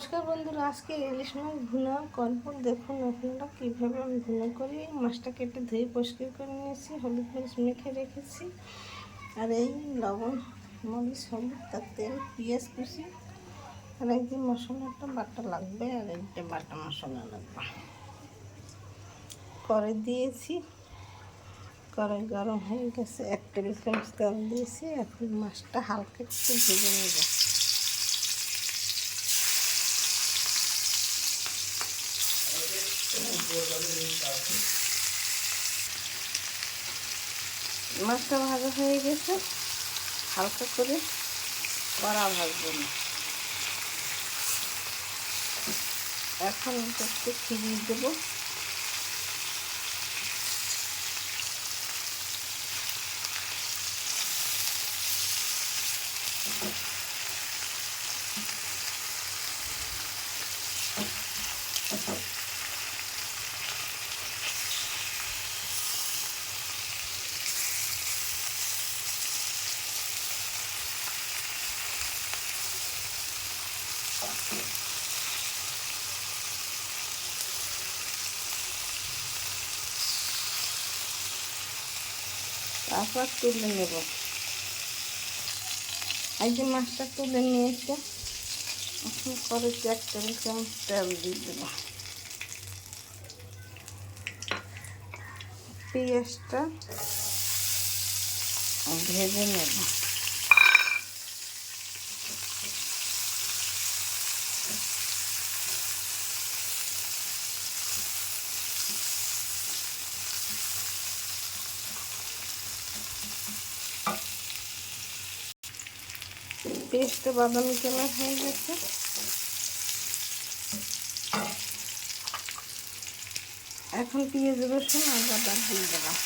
নমস্কার বন্ধুরা, আজকে ইলিশ মাছ ভুনা করবো। দেখুন আপনারা কীভাবে আমি ভুনা করি। মাছটা কেটে ধুয়ে পরিষ্কার করে নিয়েছি, হলুদ মরিচ মেখে রেখেছি। আর এই লবণ, মরিচ, হলুদ, তার তেল, পেঁয়াজ কুচি, আর এই যে মশলাটা বাটা লাগবে, আর এইটা বাটা মশলা লাগবে। কড়াই দিয়েছি, কড়াই গরম হয়ে গেছে, 1 টেবিল চামচ তেল দিয়েছি। এখন মাছটা হালকা একটু ভেজে নেব। মাছটা ভাজা হয়ে গেছে, হালকা করে কড়া ভাজবো না। এখন একটু ছিড়িয়ে দেবো। তারপর তুলে নেব। এই যে মাছটা তুলে নিয়েছে, এখন কড়াইতে 1 টেবিল চামচ তেল দিয়ে দেব। পেঁয়াজটা ভেজে নেব। পেঁয়াজটা বাদামি কালার হয়ে গেছে। এখন পেঁয়াজ, রসুন আর আদা দিয়ে দিলাম।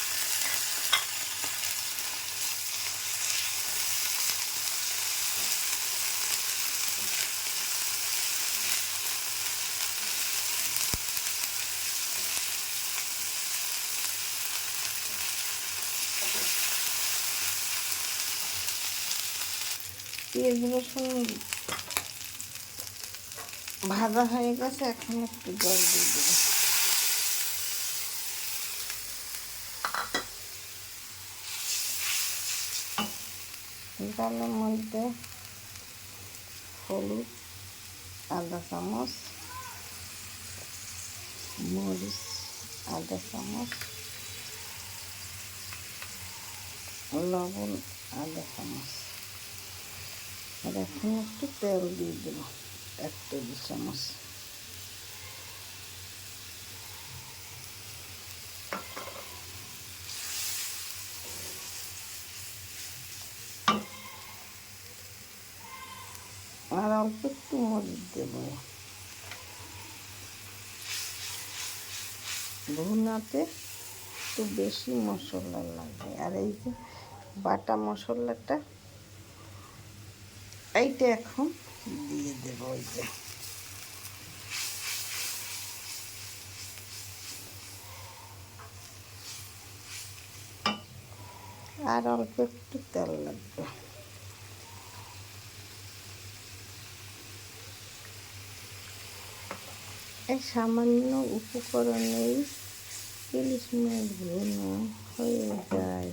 পেঁয়াজ রসুন ভাজা হয়ে গেছে, এখন একটু জল দিয়ে দেবো। জলের মধ্যে হলুদ আধা চামচ, মরিচ আধা চামচ, লবণ আধা চামচ, আর এখন একটু তেল দিয়ে দেবো 1 টেবিল চামচ। আর অল্প একটু মরিচ দেবো। ভুনাতে একটু বেশি মশলা লাগবে। আর এই যে বাটা মশলাটা, এইটা এখন দিয়ে দেবো। ওই যে আর অল্প একটু তেল লাগবে। এই সামান্য উপকরণেই ইলিশ মাছ ভুনা হয়ে যায়।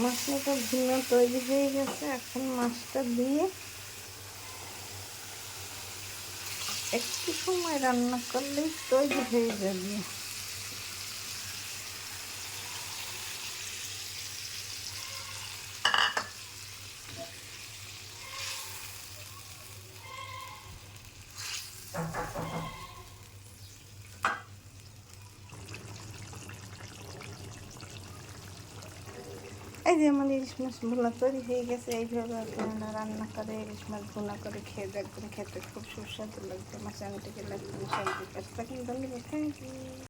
মশলাটা ভুনা তৈরি হয়ে গেছে, এখন মাছটা দিয়ে একটু সময় রান্না করলেই তৈরি হয়ে যাবে। এই যে আমার ইলিশ মাছ ভুনা তৈরি হয়ে গেছে। এইভাবে আপনারা রান্না করে ইলিশ মাছ ভুনা করে খেয়ে দেখবেন, খেতে খুব সুস্বাদু লাগবে। আমার চ্যানেলটিকে লাইক করুন, শেয়ার করুন। ধন্যবাদ, থ্যাংক ইউ।